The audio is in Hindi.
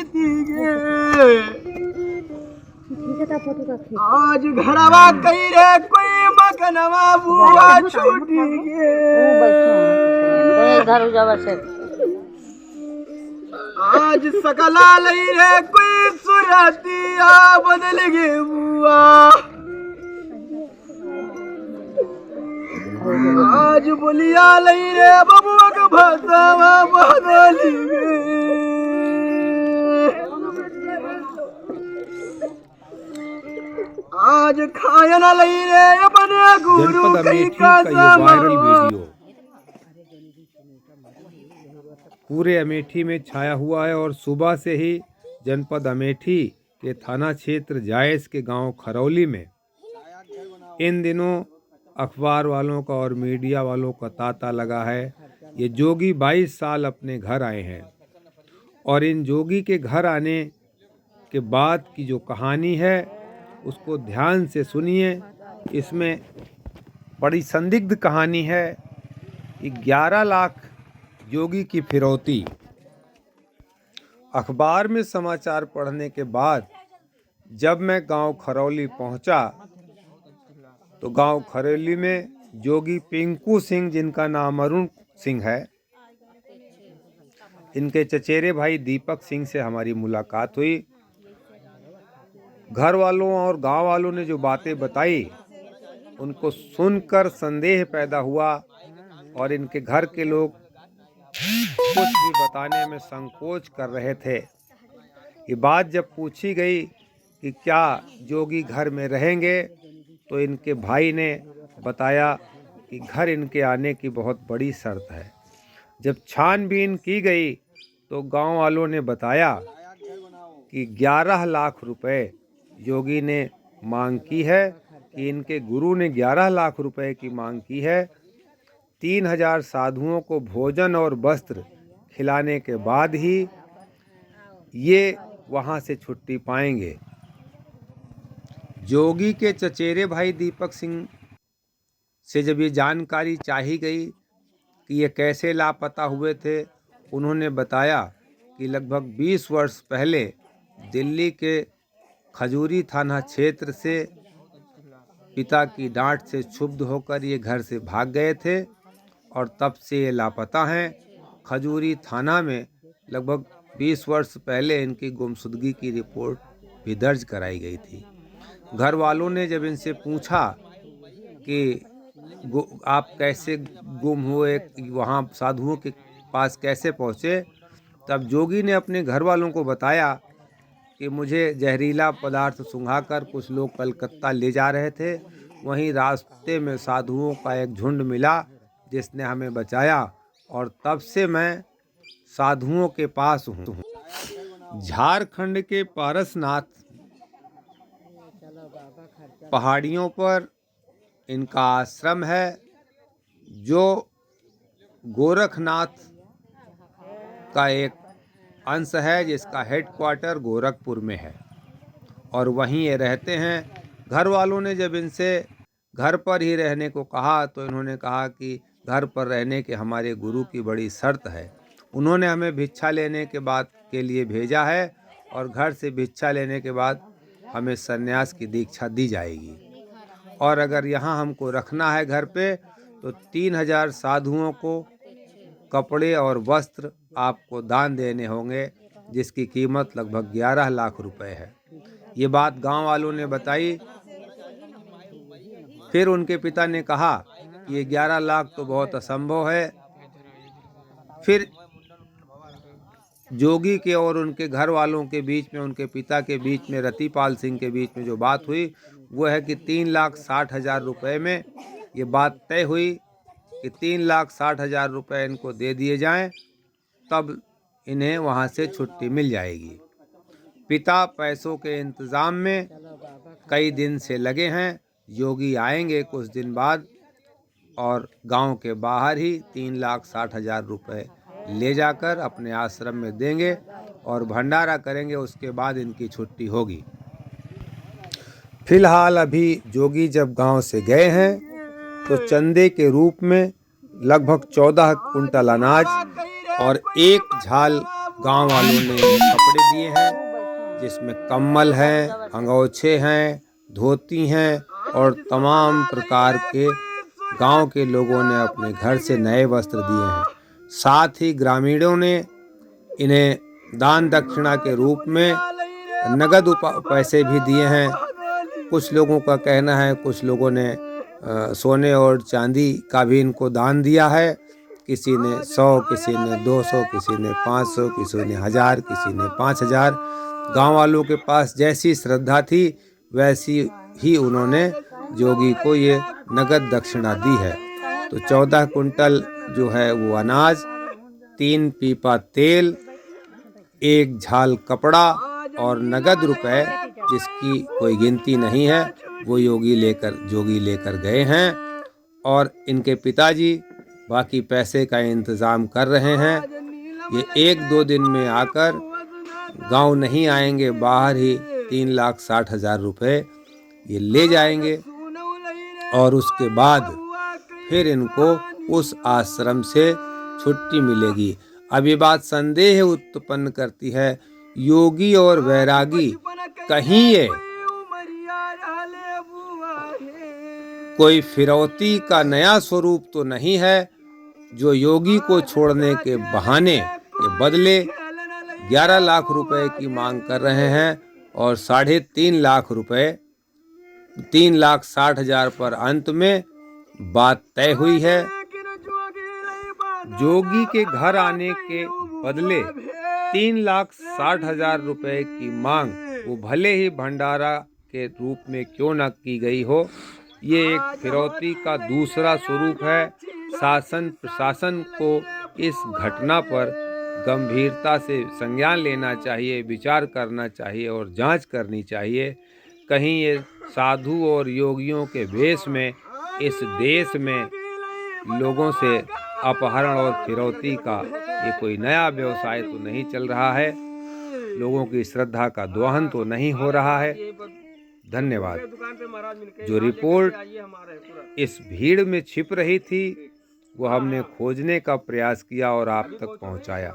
बीती गे। आज घरवा कई रे कोई मकनवा बुआ छूटी गे। आज सकला लई रे कोई सुरतिया बदल गे बुआ। आज बोलिया लई रे बबुआ के भसवा बदल गे। आज खाया न लई रे अपने गुरु जनपद कई अमेठी का का ये वायरल वीडियो पूरे अमेठी में छाया हुआ है और सुबह से ही जनपद अमेठी के थाना क्षेत्र जायस के गांव खरौली में इन दिनों अखबार वालों का और मीडिया वालों का तांता लगा है। ये जोगी 22 साल अपने घर आए हैं और इन जोगी के घर आने के बाद की जो कहानी है उसको ध्यान से सुनिए। इसमें बड़ी संदिग्ध कहानी है कि 11 लाख जोगी की फिरौती। अखबार में समाचार पढ़ने के बाद जब मैं गांव खरौली पहुंचा तो गांव खरौली में जोगी पिंकू सिंह, जिनका नाम अरुण सिंह है, इनके चचेरे भाई दीपक सिंह से हमारी मुलाकात हुई। घर वालों और गांव वालों ने जो बातें बताई उनको सुनकर संदेह पैदा हुआ और इनके घर के लोग कुछ भी बताने में संकोच कर रहे थे। ये बात जब पूछी गई कि क्या जोगी घर में रहेंगे तो इनके भाई ने बताया कि घर इनके आने की बहुत बड़ी शर्त है। जब छानबीन की गई तो गांव वालों ने बताया कि 11 लाख रुपए जोगी ने मांग की है, कि इनके गुरु ने 11 लाख रुपए की मांग की है। 3000 साधुओं को भोजन और वस्त्र खिलाने के बाद ही ये वहाँ से छुट्टी पाएंगे। जोगी के चचेरे भाई दीपक सिंह से जब ये जानकारी चाही गई कि ये कैसे लापता हुए थे, उन्होंने बताया कि लगभग 20 वर्ष पहले दिल्ली के खजूरी थाना क्षेत्र से पिता की डांट से क्षुब्ध होकर ये घर से भाग गए थे और तब से ये लापता हैं। खजूरी थाना में लगभग 20 वर्ष पहले इनकी गुमशुदगी की रिपोर्ट भी दर्ज कराई गई थी। घर वालों ने जब इनसे पूछा कि आप कैसे गुम हुए, वहाँ साधुओं के पास कैसे पहुँचे, तब जोगी ने अपने घर वालों को बताया कि मुझे जहरीला पदार्थ सूंघाकर कुछ लोग कलकत्ता ले जा रहे थे। वहीं रास्ते में साधुओं का एक झुंड मिला जिसने हमें बचाया और तब से मैं साधुओं के पास हूँ। झारखंड के पारसनाथ पहाड़ियों पर इनका आश्रम है जो गोरखनाथ का एक अंश है, जिसका हेडक्वार्टर गोरखपुर में है और वहीं ये रहते हैं। घर वालों ने जब इनसे घर पर ही रहने को कहा तो इन्होंने कहा कि घर पर रहने के हमारे गुरु की बड़ी शर्त है। उन्होंने हमें भिक्षा लेने के बाद के लिए भेजा है और घर से भिक्षा लेने के बाद हमें सन्यास की दीक्षा दी जाएगी और अगर यहाँ हमको रखना है घर पे तो 3000 साधुओं को कपड़े और वस्त्र आपको दान देने होंगे, जिसकी कीमत लगभग 11 लाख रुपए है। ये बात गांव वालों ने बताई। फिर उनके पिता ने कहा कि ये 11 लाख तो बहुत असंभव है। फिर जोगी के और उनके घर वालों के बीच में, उनके पिता के बीच में, रतिपाल सिंह के बीच में जो बात हुई वो है कि 3,60,000 रुपये में ये बात तय हुई कि 3,60,000 रुपये इनको दे दिए जाएं, तब इन्हें वहाँ से छुट्टी मिल जाएगी। पिता पैसों के इंतज़ाम में कई दिन से लगे हैं। योगी आएंगे कुछ दिन बाद और गांव के बाहर ही 3,60,000 रुपये ले जाकर अपने आश्रम में देंगे और भंडारा करेंगे। उसके बाद इनकी छुट्टी होगी। फिलहाल अभी जोगी जब गांव से गए हैं तो चंदे के रूप में लगभग 14 कुंटल अनाज और 1 झाल गांव वालों ने इन्हें कपड़े दिए हैं, जिसमें कम्बल हैं, अंगोछे हैं, धोती हैं और तमाम प्रकार के गांव के लोगों ने अपने घर से नए वस्त्र दिए हैं। साथ ही ग्रामीणों ने इन्हें दान दक्षिणा के रूप में नगद पैसे भी दिए हैं। कुछ लोगों का कहना है, कुछ लोगों ने सोने और चांदी का भी इनको दान दिया है। किसी ने 100, किसी ने 200, किसी ने 500, किसी ने 1000, किसी ने 5000। गांव वालों के पास जैसी श्रद्धा थी वैसी ही उन्होंने जोगी को ये नगद दक्षिणा दी है। तो 14 कुंटल जो है वो अनाज, 3 पीपा तेल, 1 झाल कपड़ा और नगद रुपए जिसकी कोई गिनती नहीं है वो जोगी लेकर गए हैं। और इनके पिताजी बाकी पैसे का इंतज़ाम कर रहे हैं। ये 1-2 दिन में आकर गांव नहीं आएंगे, बाहर ही 3,60,000 रुपये ये ले जाएंगे और उसके बाद फिर इनको उस आश्रम से छुट्टी मिलेगी। अब ये बात संदेह उत्पन्न करती है, योगी और वैरागी कहीं ये कोई फिरौती का नया स्वरूप तो नहीं है जो योगी को छोड़ने के बहाने के बदले 11 लाख रुपए की मांग कर रहे हैं और 3.5 लाख रुपए 3,60,000 पर अंत में बात तय हुई है। जोगी के घर आने के बदले 3,60,000 रुपए की मांग वो भले ही भंडारा के रूप में क्यों न की गई हो, ये एक फिरौती का दूसरा स्वरूप है। शासन प्रशासन को इस घटना पर गंभीरता से संज्ञान लेना चाहिए, विचार करना चाहिए और जांच करनी चाहिए। कहीं ये साधु और योगियों के वेश में इस देश में लोगों से अपहरण और फिरौती का ये कोई नया व्यवसाय तो नहीं चल रहा है, लोगों की श्रद्धा का दोहन तो नहीं हो रहा है। धन्यवाद। जो रिपोर्ट इस भीड़ में छिप रही थी वो हमने खोजने का प्रयास किया और आप तक पहुंचाया।